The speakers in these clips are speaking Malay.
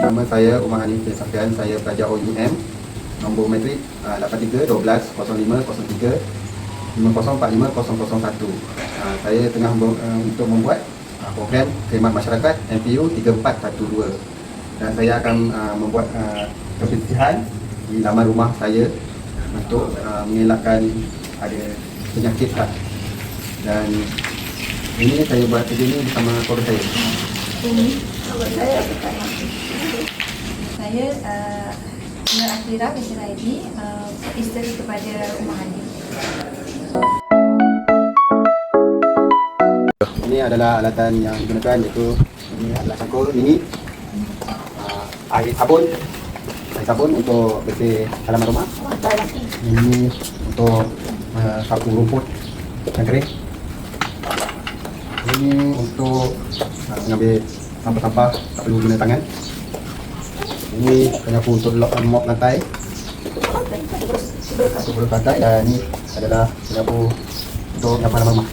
Nama saya Umar Hanif bin Safian, saya pelajar OUM, nombor matrik 83120503 5045-001. Saya tengah untuk membuat program khidmat masyarakat MPU 3412 dan saya akan membuat kebersihan di laman rumah saya untuk mengelakkan ada penyakit dan ini saya buat kerja ini bersama keluarga saya. Saya Nur Akhirah binti Raidi, isteri kepada Umar Hanif. Ini adalah alatan yang digunakan, iaitu ini adalah cangkul mini, air sabun untuk bersih halaman rumah. Ini untuk sapu rumput yang kering. Ini untuk mengambil sampah-sampah, tak perlu guna tangan. Ini penyapu untuk mop lantai, dan ini adalah penyapu untuk menyapu halaman rumah.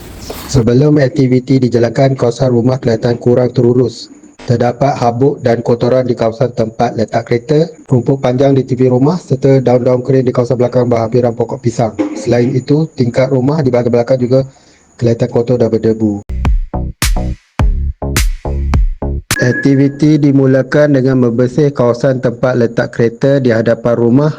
Sebelum aktiviti dijalankan, kawasan rumah kelihatan kurang terurus. Terdapat habuk dan kotoran di kawasan tempat letak kereta, rumput panjang di tepi rumah serta daun-daun kering di kawasan belakang berhampiran pokok pisang. Selain itu, tingkap rumah di bahagian belakang juga kelihatan kotor dan berdebu. Aktiviti dimulakan dengan membersih kawasan tempat letak kereta di hadapan rumah.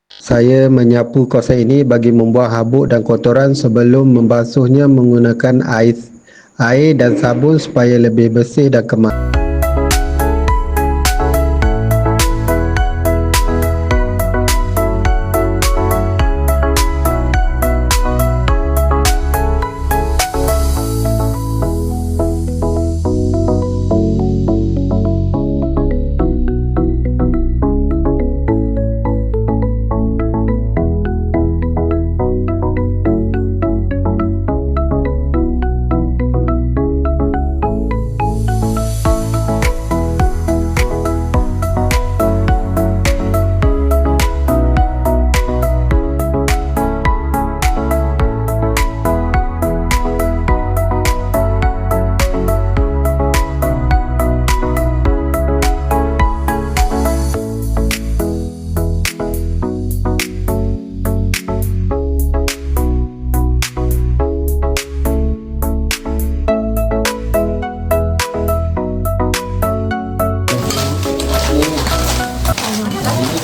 Saya menyapu kawasan ini bagi membuang habuk dan kotoran sebelum membasuhnya menggunakan air dan sabun supaya lebih bersih dan kemas.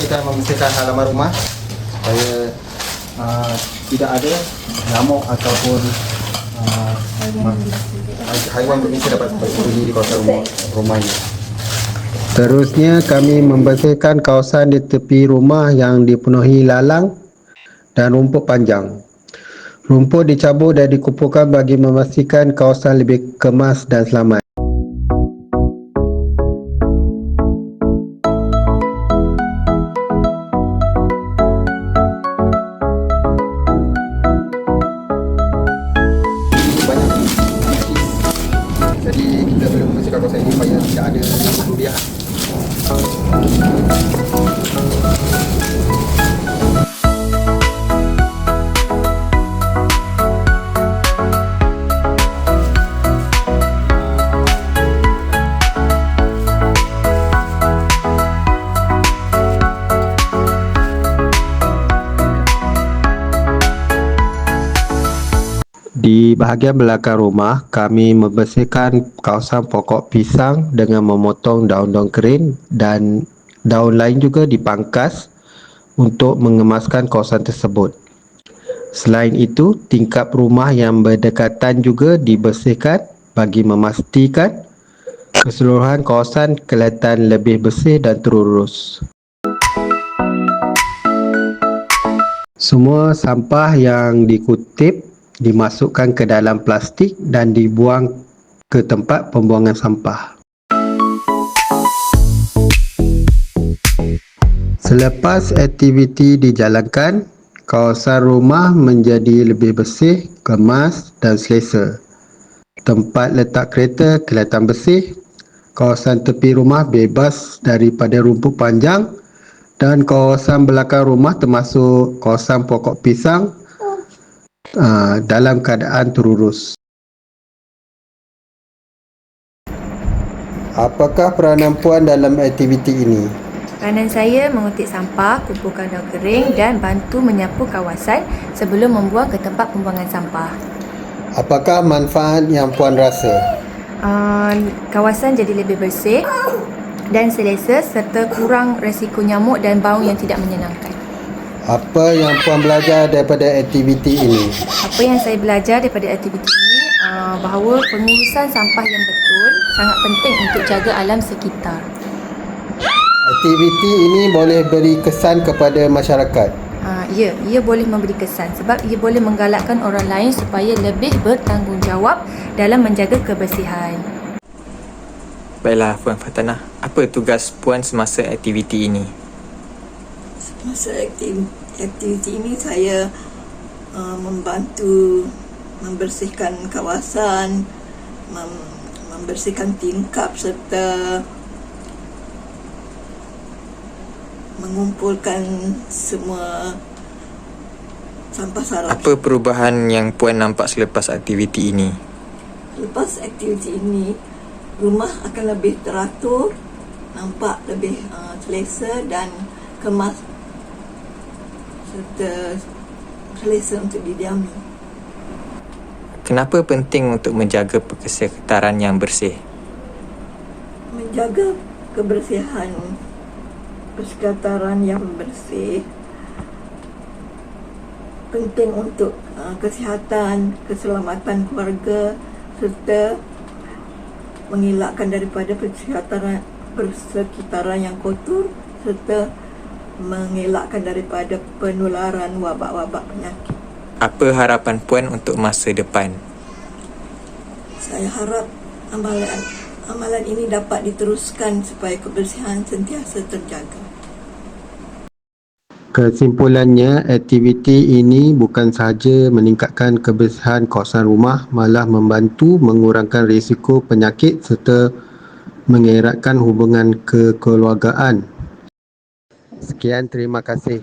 Kita membersihkan halaman rumah supaya tidak ada nyamuk ataupun haiwan berbisa dapat bersembunyi di kawasan rumah ini. Terusnya kami membersihkan kawasan di tepi rumah yang dipenuhi lalang dan rumput panjang. Rumput dicabut dan dikumpulkan bagi memastikan kawasan lebih kemas dan selamat. Jadi kita perlu membersihkan kawasan ini supaya tidak ada rudiah. Di bahagian belakang rumah, kami membersihkan kawasan pokok pisang dengan memotong daun-daun kering dan daun lain juga dipangkas untuk mengemaskan kawasan tersebut. Selain itu, tingkap rumah yang berdekatan juga dibersihkan bagi memastikan keseluruhan kawasan kelihatan lebih bersih dan terurus. Semua sampah yang dikutip dimasukkan ke dalam plastik dan dibuang ke tempat pembuangan sampah. Selepas aktiviti dijalankan, kawasan rumah menjadi lebih bersih, kemas dan selesa. Tempat letak kereta kelihatan bersih, kawasan tepi rumah bebas daripada rumput panjang dan kawasan belakang rumah termasuk kawasan pokok pisang dalam keadaan terurus. Apakah peranan puan dalam aktiviti ini? Peranan saya mengutik sampah, kumpulkan daun kering dan bantu menyapu kawasan sebelum membuang ke tempat pembuangan sampah. Apakah manfaat yang puan rasa? Kawasan jadi lebih bersih dan selesa serta kurang risiko nyamuk dan bau yang tidak menyenangkan. Apa yang puan belajar daripada aktiviti ini? Apa yang saya belajar daripada aktiviti ini bahawa pengurusan sampah yang betul sangat penting untuk jaga alam sekitar. Aktiviti ini boleh beri kesan kepada masyarakat. Ia boleh memberi kesan sebab ia boleh menggalakkan orang lain supaya lebih bertanggungjawab dalam menjaga kebersihan. Baiklah Puan Fatanah, apa tugas Puan semasa aktiviti ini? Masa aktiviti ini saya membantu membersihkan kawasan, membersihkan tingkap serta mengumpulkan semua sampah sarap. Apa perubahan yang Puan nampak selepas aktiviti ini? Lepas aktiviti ini, rumah akan lebih teratur, nampak lebih selesa dan kemas serta selesa untuk didiami. Kenapa penting untuk menjaga persekitaran yang bersih? Menjaga kebersihan persekitaran yang bersih penting untuk kesihatan, keselamatan keluarga serta mengelakkan daripada persekitaran yang kotor serta mengelakkan daripada penularan wabak-wabak penyakit. Apa harapan Puan untuk masa depan? Saya harap amalan ini dapat diteruskan supaya kebersihan sentiasa terjaga. Kesimpulannya, aktiviti ini bukan sahaja meningkatkan kebersihan kawasan rumah, malah membantu mengurangkan risiko penyakit serta mengeratkan hubungan kekeluargaan. Sekian, terima kasih.